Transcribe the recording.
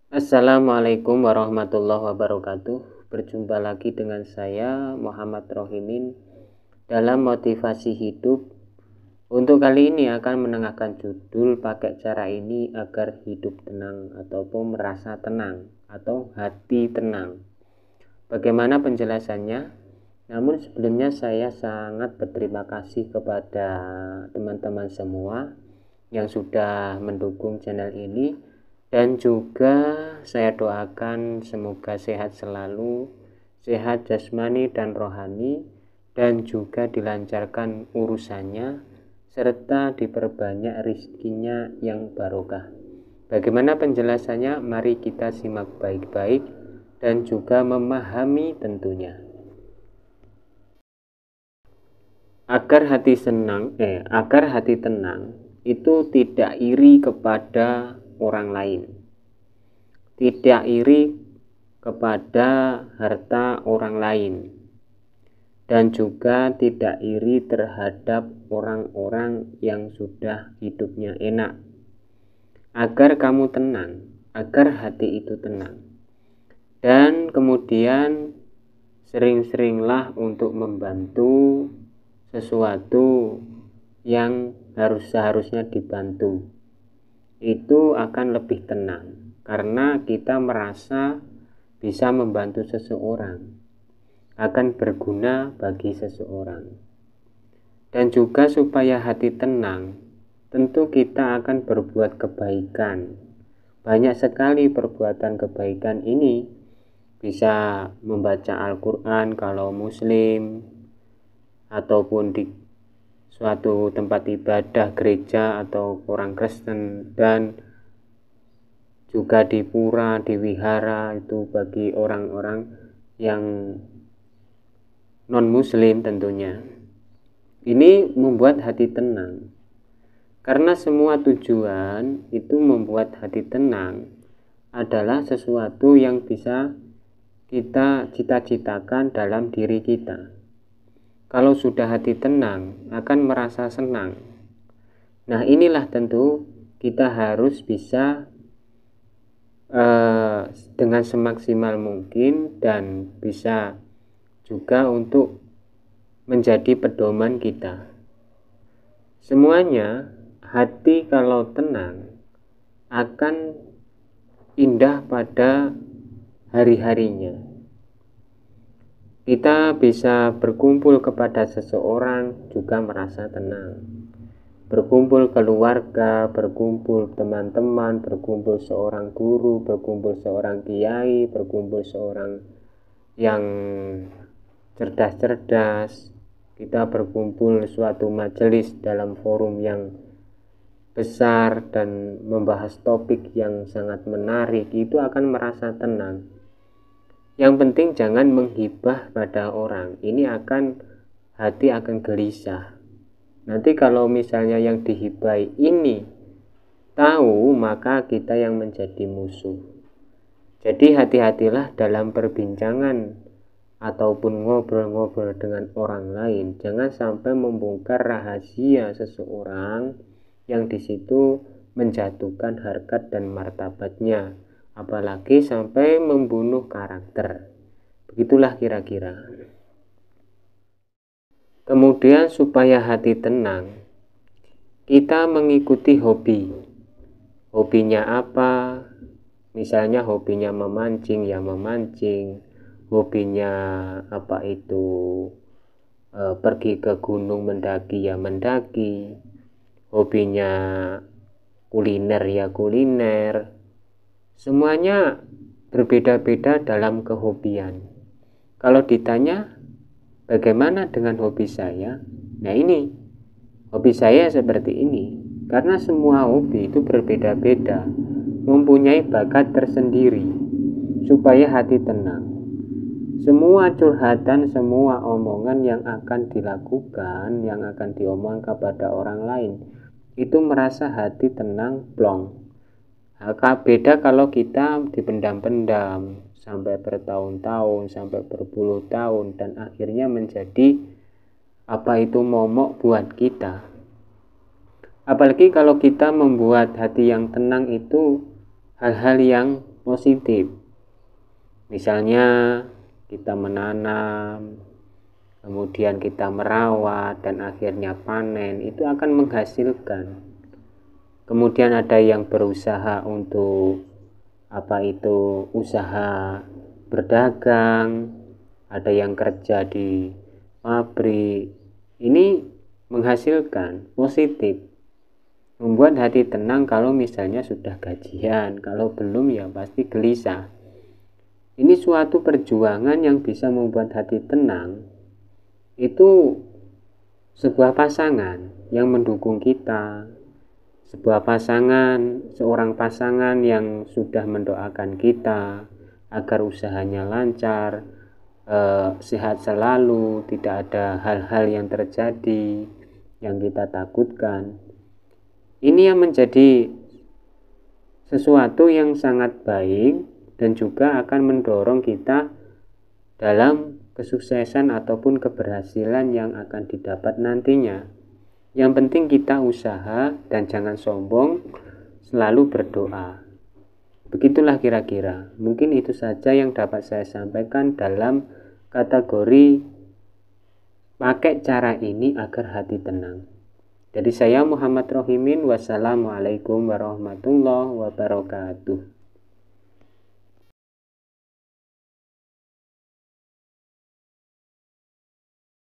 Assalamualaikum warahmatullahi wabarakatuh. Berjumpa lagi dengan saya Muhammad Rohimin dalam motivasi hidup. Untuk kali ini akan menengahkan judul pakai cara ini agar hidup tenang ataupun merasa tenang atau hati tenang. Bagaimana penjelasannya? Namun sebelumnya saya sangat berterima kasih kepada teman-teman semua yang sudah mendukung channel ini, dan juga saya doakan semoga sehat selalu, sehat jasmani dan rohani, dan juga dilancarkan urusannya serta diperbanyak rezekinya yang barokah. Bagaimana penjelasannya? Mari kita simak baik-baik dan juga memahami tentunya. Agar hati tenang itu tidak iri kepada orang lain, tidak iri kepada harta orang lain, dan juga tidak iri terhadap orang-orang yang sudah hidupnya enak. Agar kamu tenang, agar hati itu tenang, dan kemudian sering-seringlah untuk membantu sesuatu yang seharusnya dibantu. Itu akan lebih tenang karena kita merasa bisa membantu seseorang, akan berguna bagi seseorang. Dan juga supaya hati tenang, tentu kita akan berbuat kebaikan. Banyak sekali perbuatan kebaikan ini, bisa membaca Al-Quran kalau muslim, ataupun di suatu tempat ibadah gereja atau orang Kristen, dan juga di pura, di wihara itu bagi orang-orang yang non muslim tentunya. Ini membuat hati tenang, karena semua tujuan itu membuat hati tenang adalah sesuatu yang bisa kita cita-citakan dalam diri kita. Kalau sudah hati tenang, akan merasa senang. Nah, inilah tentu kita harus bisa dengan semaksimal mungkin, dan bisa juga untuk menjadi pedoman kita. Semuanya, hati kalau tenang akan indah pada hari-harinya. Kita bisa berkumpul kepada seseorang juga merasa tenang. Berkumpul keluarga, berkumpul teman-teman, berkumpul seorang guru, berkumpul seorang kiai, berkumpul seorang yang cerdas-cerdas. Kita berkumpul suatu majelis dalam forum yang besar dan membahas topik yang sangat menarik, itu akan merasa tenang. Yang penting jangan menghibah pada orang, ini hati akan gelisah. Nanti kalau misalnya yang dihibai ini tahu, maka kita yang menjadi musuh. Jadi hati-hatilah dalam perbincangan ataupun ngobrol-ngobrol dengan orang lain. Jangan sampai membongkar rahasia seseorang yang disitu menjatuhkan harkat dan martabatnya, apalagi sampai membunuh karakter. Begitulah kira-kira. Kemudian supaya hati tenang, kita mengikuti hobi. Hobinya apa? Misalnya hobinya memancing, ya memancing. Hobinya apa itu? Pergi ke gunung mendaki, ya mendaki. Hobinya kuliner, ya kuliner. Semuanya berbeda-beda dalam kehobian. Kalau ditanya bagaimana dengan hobi saya? Nah, ini hobi saya seperti ini. Karena semua hobi itu berbeda-beda, mempunyai bakat tersendiri. Supaya hati tenang, semua curhatan, semua omongan yang akan dilakukan, yang akan diomong kepada orang lain, itu merasa hati tenang, plong. Beda kalau kita dipendam-pendam sampai bertahun-tahun, sampai berpuluh tahun, dan akhirnya menjadi apa itu momok buat kita. Apalagi kalau kita membuat hati yang tenang itu hal-hal yang positif. Misalnya kita menanam, kemudian kita merawat dan akhirnya panen, itu akan menghasilkan. Kemudian ada yang berusaha untuk usaha berdagang, ada yang kerja di pabrik. Ini menghasilkan positif, membuat hati tenang kalau misalnya sudah gajian, kalau belum ya pasti gelisah. Ini suatu perjuangan yang bisa membuat hati tenang. Itu sebuah pasangan yang mendukung kita, seorang pasangan yang sudah mendoakan kita agar usahanya lancar, sehat selalu, tidak ada hal-hal yang terjadi yang kita takutkan. Ini yang menjadi sesuatu yang sangat baik dan juga akan mendorong kita dalam kesuksesan ataupun keberhasilan yang akan didapat nantinya. Yang penting kita usaha dan jangan sombong, selalu berdoa. Begitulah kira-kira. Mungkin itu saja yang dapat saya sampaikan dalam kategori pakai cara ini agar hati tenang. Dari saya Muhammad Rohimin, wassalamualaikum warahmatullahi wabarakatuh.